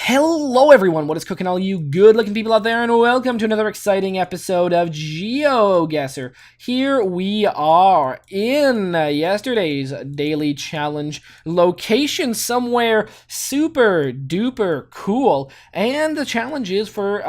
Hello everyone, what is cooking all you good looking people out there, and welcome to another exciting episode of GeoGuessr. Here we are in yesterday's daily challenge location, somewhere super duper cool, and the challenge is for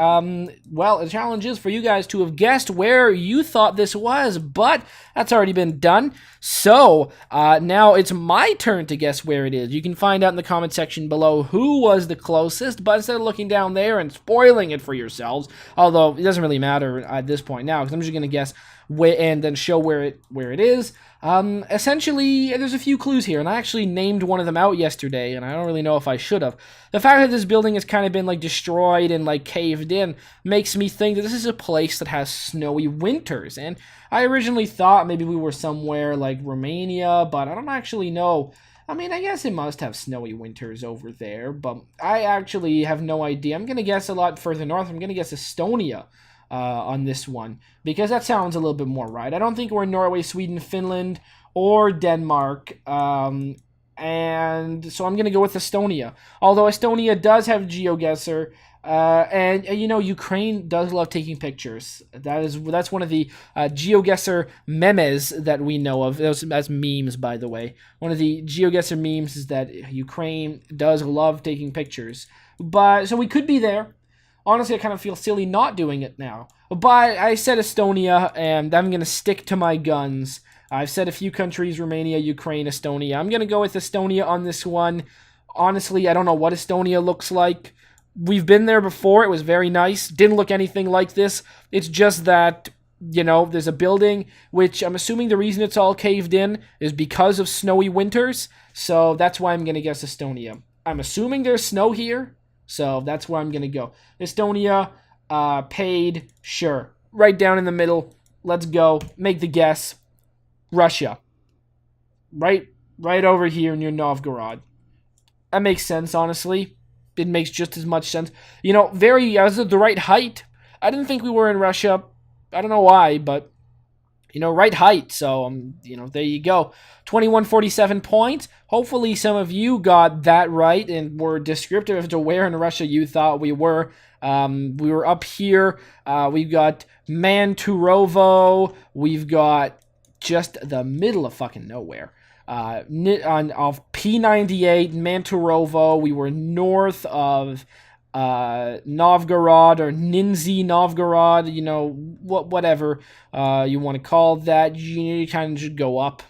you guys to have guessed where you thought this was, but that's already been done. So now it's my turn to guess where it is. You can find out in the comment section below who was the closest, but instead of looking down there and spoiling it for yourselves, although it doesn't really matter at this point now, because I'm just going to guess where and then show where it is. Essentially, there's a few clues here, and I actually named one of them out yesterday, and I don't really know if I should have. The fact that this building has kind of been destroyed and caved in makes me think that this is a place that has snowy winters, and I originally thought maybe we were somewhere like Romania, but I don't actually know. I mean, I guess it must have snowy winters over there, but I actually have no idea. I'm going to guess a lot further north. I'm going to guess Estonia on this one, because that sounds a little bit more right. I don't think we're in Norway, Sweden, Finland, or Denmark, and so I'm going to go with Estonia. Although Estonia does have GeoGuessr, and you know, Ukraine does love taking pictures. That's one of the GeoGuessr memes that we know of. That's memes, by the way. One of the GeoGuessr memes is that Ukraine does love taking pictures. But so we could be there. Honestly, I kind of feel silly not doing it now. But I said Estonia, and I'm going to stick to my guns. I've said a few countries: Romania, Ukraine, Estonia. I'm going to go with Estonia on this one. Honestly, I don't know what Estonia looks like. We've been there before. It was very nice. Didn't look anything like this. It's just that, you know, there's a building, which I'm assuming the reason it's all caved in is because of snowy winters. So that's why I'm going to guess Estonia. I'm assuming there's snow here, so that's where I'm going to go. Estonia, paid, sure. Right down in the middle. Let's go. Make the guess. Russia. Right over here near Novgorod. That makes sense, honestly. It makes just as much sense. You know, as of the right height. I didn't think we were in Russia. I don't know why, but, you know, right height. So, you know, there you go. 2147 points. Hopefully some of you got that right and were descriptive as to where in Russia you thought we were. We were up here. We've got Manturovo. We've got just the middle of fucking nowhere. Of P98, Manturovo. We were north of Novgorod or Nizhny Novgorod, you know, whatever you want to call that. You kind of should go up.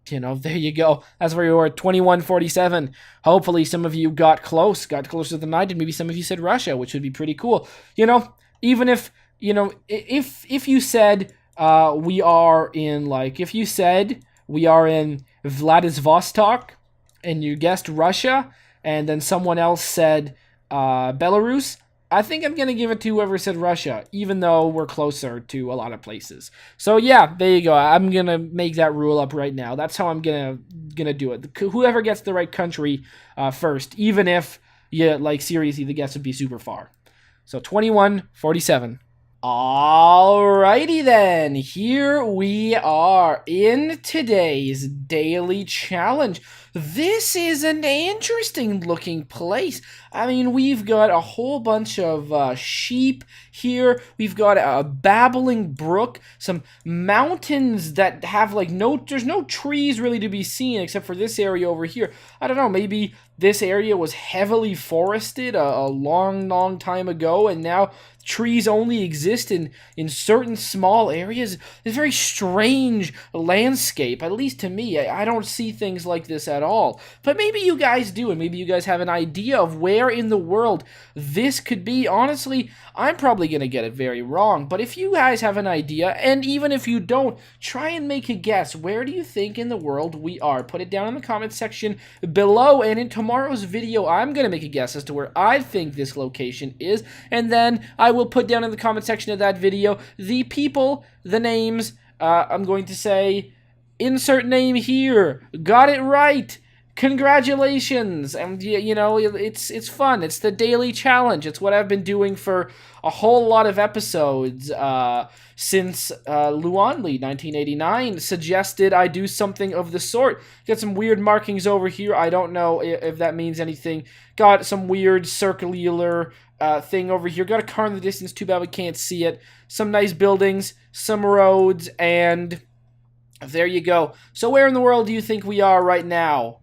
You know, there you go. That's where you were at 2147. Hopefully some of you got closer than I did. Maybe some of you said Russia, which would be pretty cool. You know, even if, you know, if you said we are in, if you said we are in Vladivostok and you guessed Russia, and then someone else said Belarus, I think I'm going to give it to whoever said Russia, even though we're closer to a lot of places. So yeah, there you go. I'm going to make that rule up right now. That's how I'm going to do it. Whoever gets the right country first, even if, seriously, the guess would be super far. So 2147. Alrighty then, here we are in today's daily challenge. This is an interesting looking place. I mean, we've got a whole bunch of sheep here. We've got a babbling brook, some mountains that have there's no trees really to be seen except for this area over here. I don't know, maybe this area was heavily forested a long time ago, and now trees only exist in certain small areas. It's a very strange landscape, at least to me. I don't see things like this at all. But maybe you guys do, and maybe you guys have an idea of where in the world this could be. Honestly, I'm probably going to get it very wrong. But if you guys have an idea, and even if you don't, try and make a guess. Where do you think in the world we are? Put it down in the comment section below, and in tomorrow's video, I'm going to make a guess as to where I think this location is, and then I will put down in the comment section of that video the people, the names. I'm going to say, insert name here, got it right, Congratulations. And you know, it's fun. It's the daily challenge. It's what I've been doing for a whole lot of episodes since Luanli 1989 suggested I do something of the sort. Got some weird markings over here. I don't know if that means anything. Got some weird circular thing over here. Got a car in the distance. Too bad we can't see it. Some nice buildings, some roads, and there you go. So where in the world do you think we are right now?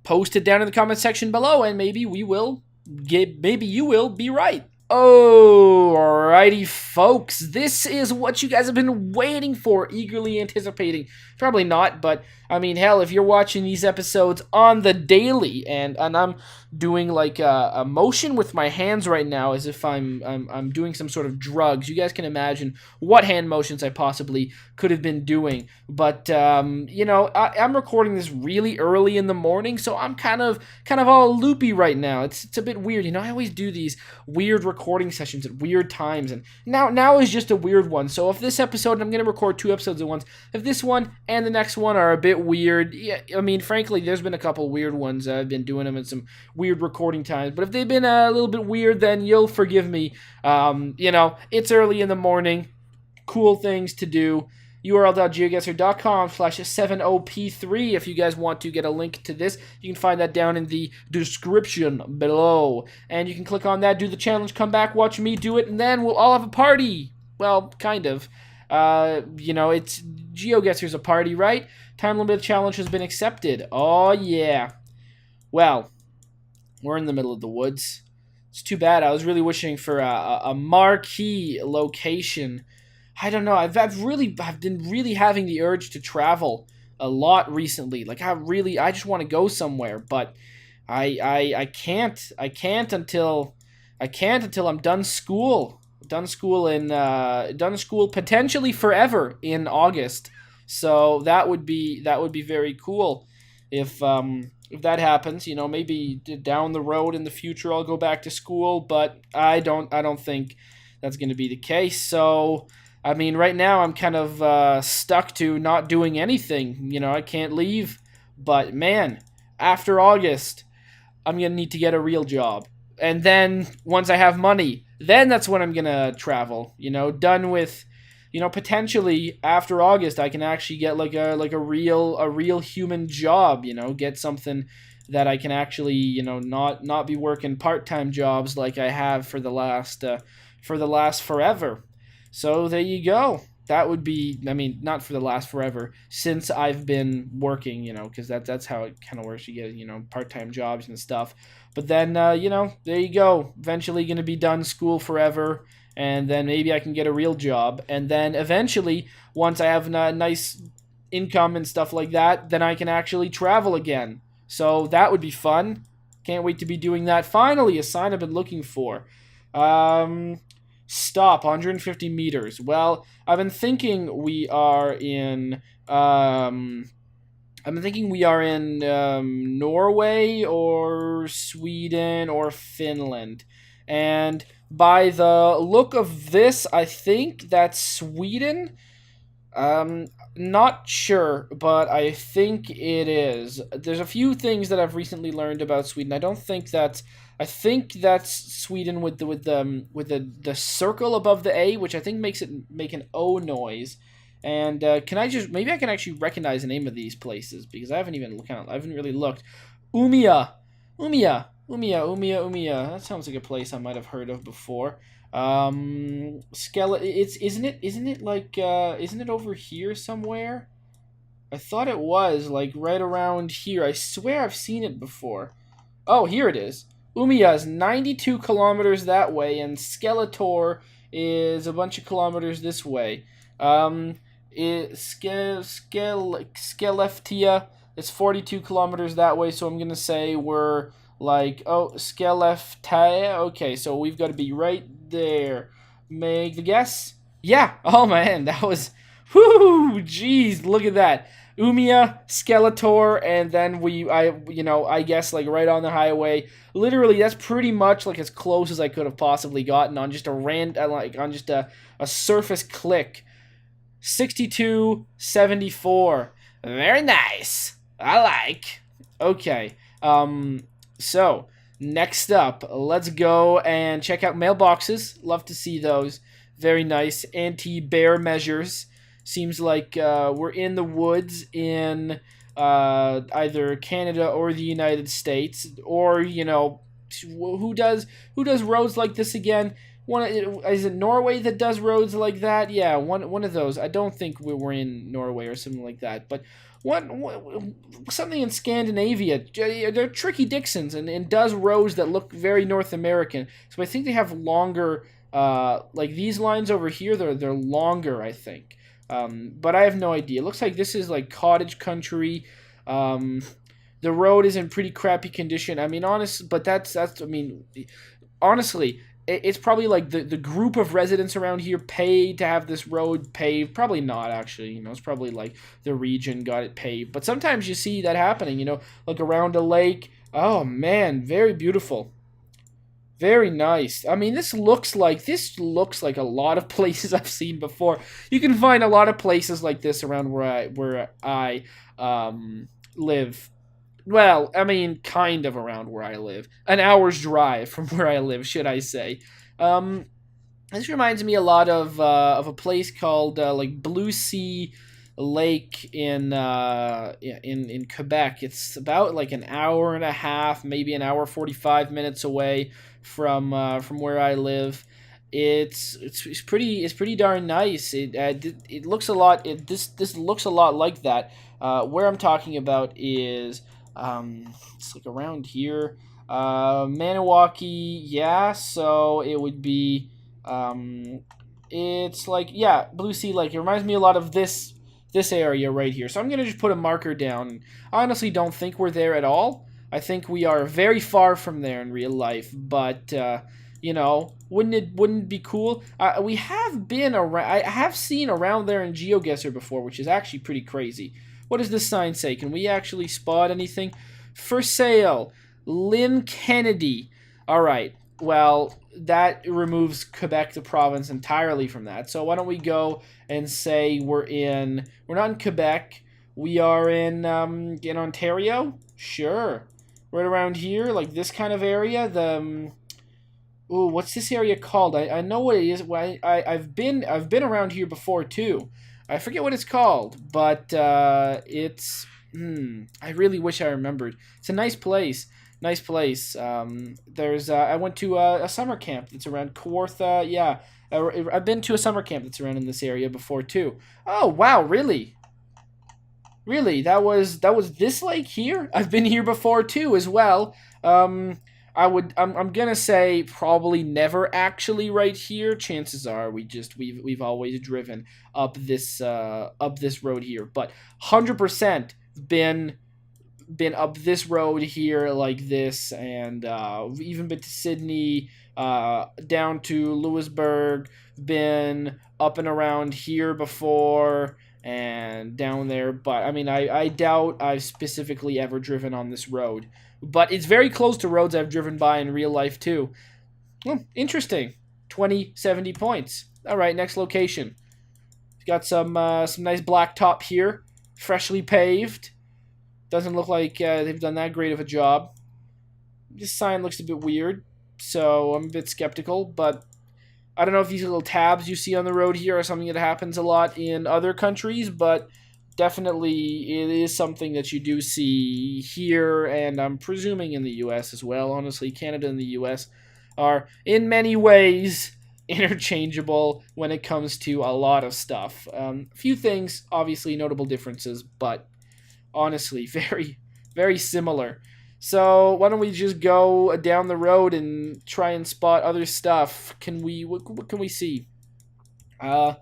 Post it down in the comment section below, and maybe you will be right. Alrighty, folks, this is what you guys have been waiting for, eagerly anticipating. Probably not, but I mean, hell, if you're watching these episodes on the daily, and I'm doing like a motion with my hands right now, as if I'm doing some sort of drugs. You guys can imagine what hand motions I possibly could have been doing. But you know, I'm recording this really early in the morning, so I'm kind of all loopy right now. It's a bit weird, you know. I always do these weird recording sessions at weird times, and now is just a weird one. So if this episode, I'm gonna record 2 episodes at once. If this one and the next one are a bit weird, yeah, I mean, frankly, there's been a couple weird ones. I've been doing them in some weird recording times, but if they've been a little bit weird, then you'll forgive me. You know, it's early in the morning, cool things to do. url.geoguessr.com/70p3 if you guys want to get a link to this. You can find that down in the description below, and you can click on that, do the challenge, come back, watch me do it, and then we'll all have a party. Well, kind of. You know, it's GeoGuessr's a party, right? Time limit challenge has been accepted. Oh yeah. Well, we're in the middle of the woods. It's too bad. I was really wishing for a marquee location. I don't know. I've been really having the urge to travel a lot recently. Like I just want to go somewhere, but I can't until I'm done school. Done school potentially forever in August. So that would be very cool if that happens. You know, maybe down the road in the future I'll go back to school, but I don't think that's going to be the case. So I mean, right now I'm kind of stuck to not doing anything. You know, I can't leave. But man, after August, I'm going to need to get a real job. And then once I have money, then that's when I'm going to travel. You know, done with, you know, potentially after August I can actually get like a real human job, you know, get something that I can actually, you know, not be working part-time jobs like I have for the last forever. So there you go. That would be, I mean, not for the last forever, since I've been working, you know, because that's how it kind of works. You get, you know, part-time jobs and stuff. But then, you know, there you go. Eventually going to be done school forever, and then maybe I can get a real job. And then eventually, once I have a nice income and stuff like that, then I can actually travel again. So that would be fun. Can't wait to be doing that. Finally, a sign I've been looking for. Stop, 150 meters. Well, I've been thinking we are in Norway or Sweden or Finland. And by the look of this, I think that's Sweden. Not sure, but I think it is. There's a few things that I've recently learned about Sweden. I think that's Sweden with the circle above the A, which I think makes it make an O noise. And maybe I can actually recognize the name of these places, because I haven't really looked. Umia. That sounds like a place I might have heard of before. Isn't it over here somewhere? I thought it was like right around here. I swear I've seen it before. Oh, here it is. Umia is 92 kilometers that way, and Skeletor is a bunch of kilometers this way. Skeleftia is 42 kilometers that way, so I'm going to say we're like, Skeleftia. Okay, so we've got to be right there. Make the guess? Yeah. Oh, man, that was, whoo, jeez, look at that. Umia, Skeletor, and then I guess like right on the highway. Literally, that's pretty much like as close as I could have possibly gotten on just a surface click. 6274. Very nice. I like. Okay. So next up, let's go and check out mailboxes. Love to see those. Very nice. Anti-bear measures. Seems like we're in the woods in either Canada or the United States, or who does roads like this again? One is it Norway that does roads like that? Yeah, one of those. I don't think we were in Norway or something like that, but one something in Scandinavia. They're tricky Dixons and does roads that look very North American. So I think they have longer, like these lines over here. They're longer, I think. But I have no idea. It looks like this is like cottage country. Um, the road is in pretty crappy condition. I mean, but that's. I mean, honestly, it's probably like the group of residents around here paid to have this road paved. Probably not, actually. It's probably like the region got it paved. But sometimes you see that happening, like around a lake. Oh, man, very beautiful. Very nice. I mean, this looks like a lot of places I've seen before. You can find a lot of places like this around where I live. Well, I mean, kind of around where I live. An hour's drive from where I live, should I say. Um, this reminds me a lot of a place called like Blue Sea Lake in Quebec. It's about like an hour and a half, maybe an hour 45 minutes away from where I live. It's pretty darn nice. It looks a lot. This looks a lot like that. Where I'm talking about is it's like around here. Maniwaki, yeah. So it would be it's like, yeah, Blue Sea Lake. It reminds me a lot of this area right here. So I'm gonna just put a marker down. I honestly don't think we're there at all. I think we are very far from there in real life, but wouldn't it be cool? We have been around. I have seen around there in GeoGuessr before, which is actually pretty crazy. What does this sign say? Can we actually spot anything? For sale, Lynn Kennedy. All right. Well, that removes Quebec, the province, entirely from that. So why don't we go and say we're not in Quebec. We are in Ontario. Sure, right around here, like this kind of area. Ooh, what's this area called? I know what it is. I've been around here before too. I forget what it's called, but it's I really wish I remembered. It's a nice place. Nice place. There's I went to a summer camp that's around Kawartha. Yeah, I've been to a summer camp that's around in this area before too. Oh wow, really? Really, that was this lake here. I've been here before too, as well. Um, I'm gonna say probably never actually right here. Chances are we've always driven up this road here, but 100% been been up this road here like this, and we've even been to Sydney, down to Lewisburg, been up and around here before, and down there. But I mean, I doubt I've specifically ever driven on this road. But it's very close to roads I've driven by in real life too. Interesting. 70 points. All right, next location. Got some nice blacktop here, freshly paved. Doesn't look like they've done that great of a job. This sign looks a bit weird, so I'm a bit skeptical, but I don't know if these little tabs you see on the road here are something that happens a lot in other countries, but definitely it is something that you do see here, and I'm presuming in the US as well. Honestly, Canada and the US are in many ways interchangeable when it comes to a lot of stuff. A few things, obviously, notable differences, but honestly, very, very similar. So why don't we just go down the road and try and spot other stuff? What can we see? Uh,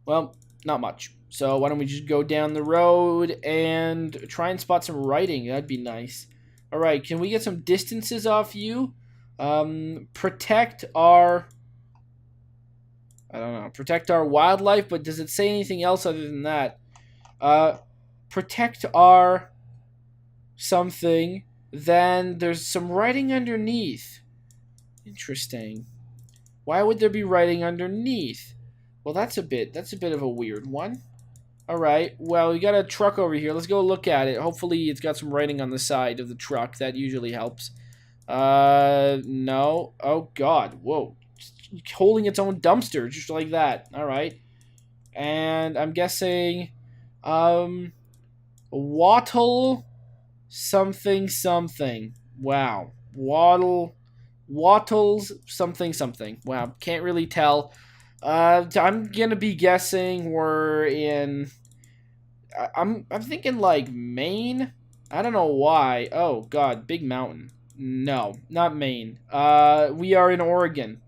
well, not much. So why don't we just go down the road and try and spot some writing? That'd be nice. All right, can we get some distances off you? Protect our, I don't know, protect our wildlife, but does it say anything else other than that? Uh, Protect our something. Then there's some writing underneath. Interesting. Why would there be writing underneath? Well, that's a bit of a weird one. All right. Well, we got a truck over here. Let's go look at it. Hopefully, it's got some writing on the side of the truck. That usually helps. No. Oh God. Whoa. It's holding its own dumpster, just like that. All right. And I'm guessing, um, wattle something something. Wow. Wattles something something. Wow. Can't really tell. I'm gonna be guessing we're in. I'm thinking like Maine. I don't know why. Oh God, big mountain. No, not Maine. We are in Oregon.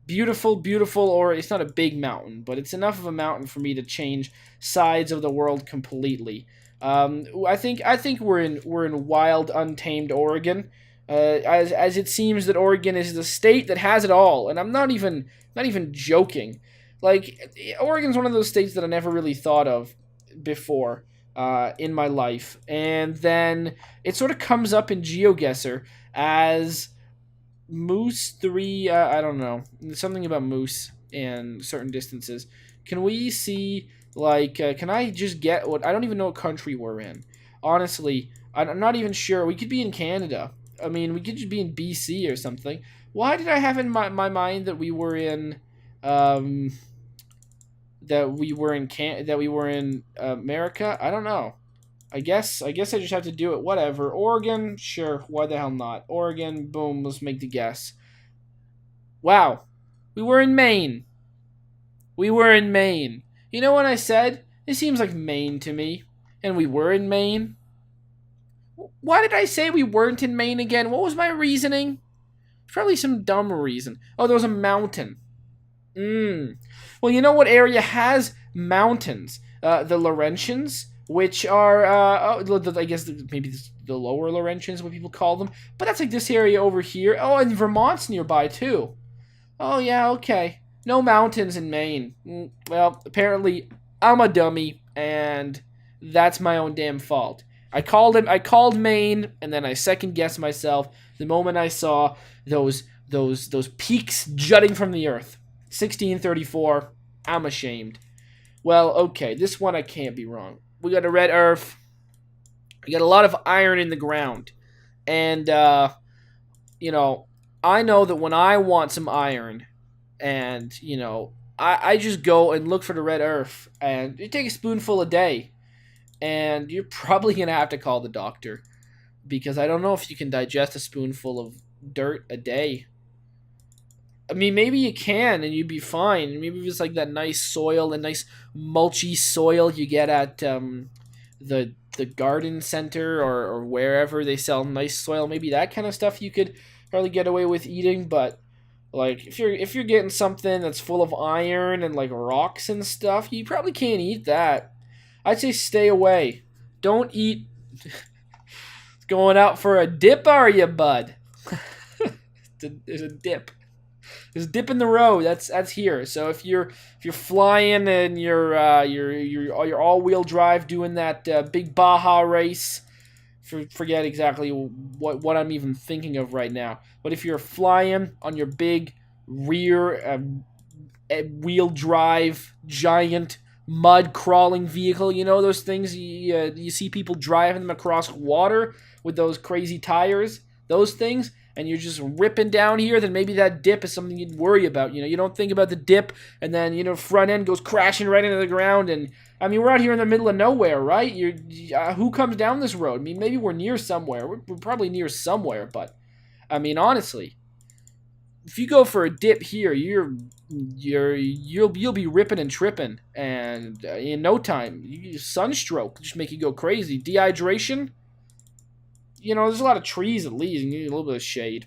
Beautiful, beautiful, or it's not a big mountain, but it's enough of a mountain for me to change sides of the world completely. I think we're in wild, untamed Oregon. As it seems that Oregon is the state that has it all, and I'm not even joking. Like Oregon's one of those states that I never really thought of before in my life, and then it sort of comes up in GeoGuessr as Moose 3, I don't know. Something about moose and certain distances. Can we see, like, can I just get what. I don't even know what country we're in. Honestly, I'm not even sure. We could be in Canada. I mean, we could just be in BC or something. Why did I have in my mind that we were in. Um, that we were in America? I don't know. I guess I just have to do it. Whatever. Oregon, sure. Why the hell not? Oregon, boom. Let's make the guess. Wow, we were in Maine. We were in Maine. You know what I said? It seems like Maine to me. And we were in Maine. Why did I say we weren't in Maine again? What was my reasoning? Probably some dumb reason. Oh, there was a mountain. Well, you know what area has mountains? The Laurentians, which are, I guess maybe the lower Laurentians, what people call them. But that's like this area over here. Oh, and Vermont's nearby, too. Oh, yeah, okay. No mountains in Maine. Well, apparently I'm a dummy, and that's my own damn fault. I called Maine, and then I second guessed myself the moment I saw those peaks jutting from the earth. 1634. I'm ashamed. Well, okay, this one I can't be wrong. We got a red earth. We got a lot of iron in the ground. And, you know, I know that when I want some iron, and, I just go and look for the red earth, and you take a spoonful a day, and you're probably going to have to call the doctor, because I don't know if you can digest a spoonful of dirt a day. I mean, maybe you can, and you'd be fine. Maybe if it's like that nice soil, and nice mulchy soil you get at the garden center or wherever they sell nice soil. Maybe that kind of stuff you could probably get away with eating. But like if you're getting something that's full of iron and like rocks and stuff, you probably can't eat that. I'd say stay away. Don't eat. Going out for a dip, are you, bud? There's a dip. There's a dip in the road. That's here. So if you're flying and you're all-wheel drive doing that big Baja race, forget exactly what I'm even thinking of right now. But if you're flying on your big rear wheel drive giant mud crawling vehicle, you know those things you see people driving them across water with those crazy tires, those things, and you're just ripping down here, then maybe that dip is something you'd worry about. You don't think about the dip, and then, front end goes crashing right into the ground, and, I mean, we're out here in the middle of nowhere, right? Who comes down this road? I mean, maybe we're near somewhere. We're probably near somewhere, but, I mean, honestly, if you go for a dip here, you'll be ripping and tripping, and in no time, sunstroke just make you go crazy. Dehydration, there's a lot of trees at least, and you need a little bit of shade.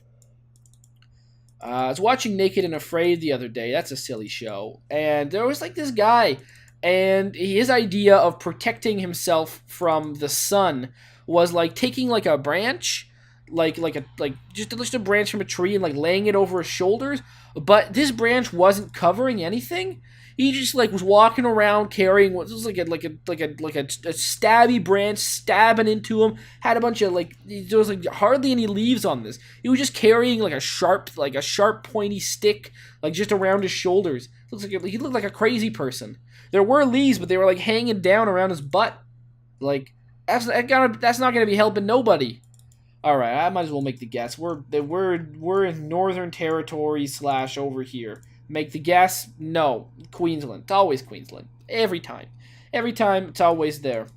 I was watching Naked and Afraid the other day. That's a silly show. And there was like this guy, and his idea of protecting himself from the sun was like taking like a branch, just a branch from a tree and like laying it over his shoulders. But this branch wasn't covering anything. He just like was walking around carrying what was like a stabby branch, stabbing into him. Had a bunch of like there was like hardly any leaves on this. He was just carrying like a sharp pointy stick like just around his shoulders. He looked like a crazy person. There were leaves, but they were like hanging down around his butt. Like that's not gonna be helping nobody. All right, I might as well make the guess. We're in Northern Territory / over here. Make the guess? No, Queensland. It's always Queensland. Every time. Every time, it's always there.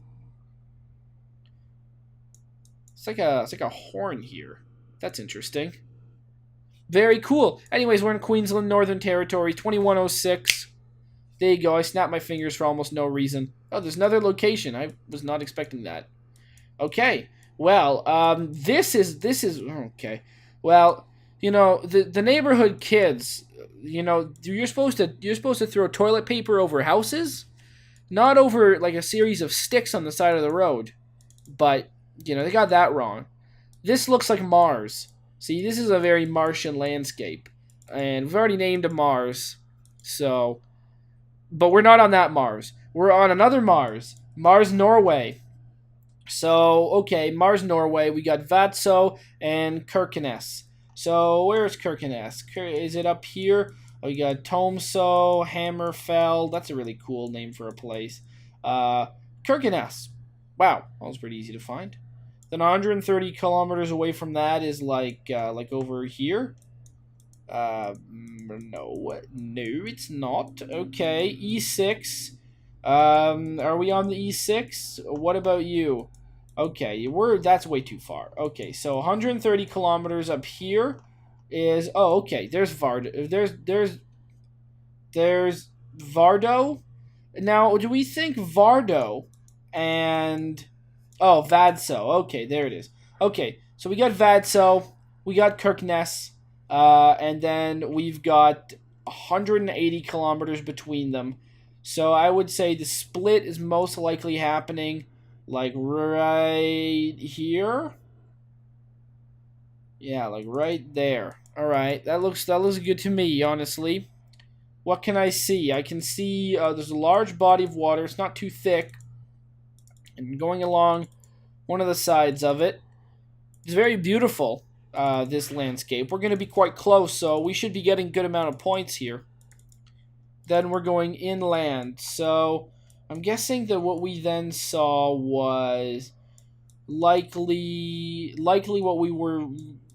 It's like a horn here. That's interesting. Very cool. Anyways, we're in Queensland, Northern Territory, 2106. There you go. I snapped my fingers for almost no reason. Oh, there's another location. I was not expecting that. Okay. Well, this is okay. Well, you know, the neighborhood kids, you know, you're supposed to throw toilet paper over houses, not over like a series of sticks on the side of the road. But, you know, they got that wrong. This looks like Mars. See, this is a very Martian landscape. And we've already named a Mars. So, but we're not on that Mars. We're on another Mars. Mars, Norway. So, okay, Mars, Norway. We got Vadsø and Kirkenes. So, where's Kirkenes? Is it up here? Oh, we got Tromsø, Hammerfell. That's a really cool name for a place. Kirkenes. Wow, that was pretty easy to find. Then 130 kilometers away from that is like over here. No, it's not. Okay, E6. Are we on the E6? What about you? Okay, that's way too far. Okay, so 130 kilometers up here is okay. There's there's Vardo. Now, do we think Vardo and Vadsø? Okay, there it is. Okay, so we got Vadsø, we got Kirkenes, and then we've got 180 kilometers between them. So I would say the split is most likely happening like right here. Yeah, like right there. All right, that looks good to me, honestly. What can I see? I can see there's a large body of water. It's not too thick. And going along one of the sides of it. It's very beautiful, this landscape. We're going to be quite close, so we should be getting a good amount of points here. Then we're going inland. So I'm guessing that what we then saw was likely what we were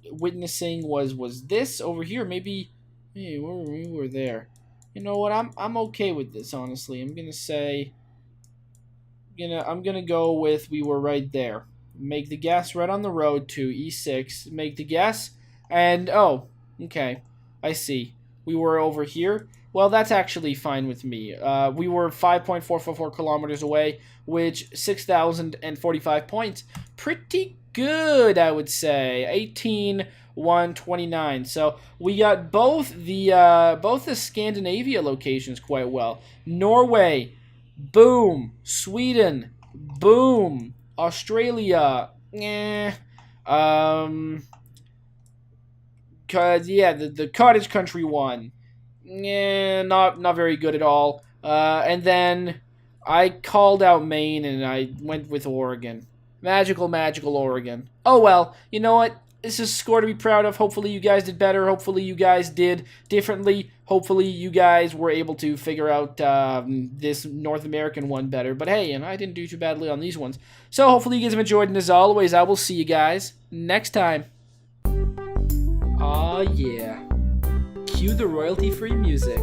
witnessing was this over here. Maybe we were there. You know what? I'm okay with this, honestly. I'm gonna say I'm gonna go with we were right there. Make the guess right on the road to E6. Make the guess, and okay, I see. We were over here. Well, that's actually fine with me. We were 5.444 kilometers away, which 6,045 points. Pretty good, I would say. 18,129. So we got both the Scandinavia locations quite well. Norway, boom. Sweden, boom. Australia, the cottage country one. Not very good at all. And then I called out Maine and I went with Oregon. Magical Oregon. Oh well, you know what? This is a score to be proud of. Hopefully you guys did better. Hopefully you guys did differently. Hopefully you guys were able to figure out this North American one better. But hey, and I didn't do too badly on these ones. So hopefully you guys have enjoyed, and as always, I will see you guys next time. Aw, yeah. Cue the royalty-free music.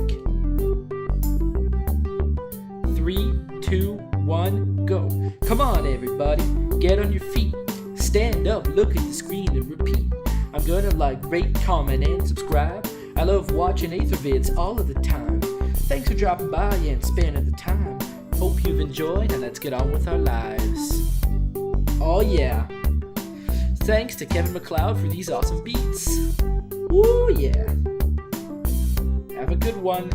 3, 2, 1, go. Come on, everybody. Get on your feet. Stand up, look at the screen, and repeat. I'm gonna like, rate, comment, and subscribe. I love watching Ather vids all of the time. Thanks for dropping by and spending the time. Hope you've enjoyed, and let's get on with our lives. Oh yeah. Thanks to Kevin MacLeod for these awesome beats. Woo yeah. Have a good one.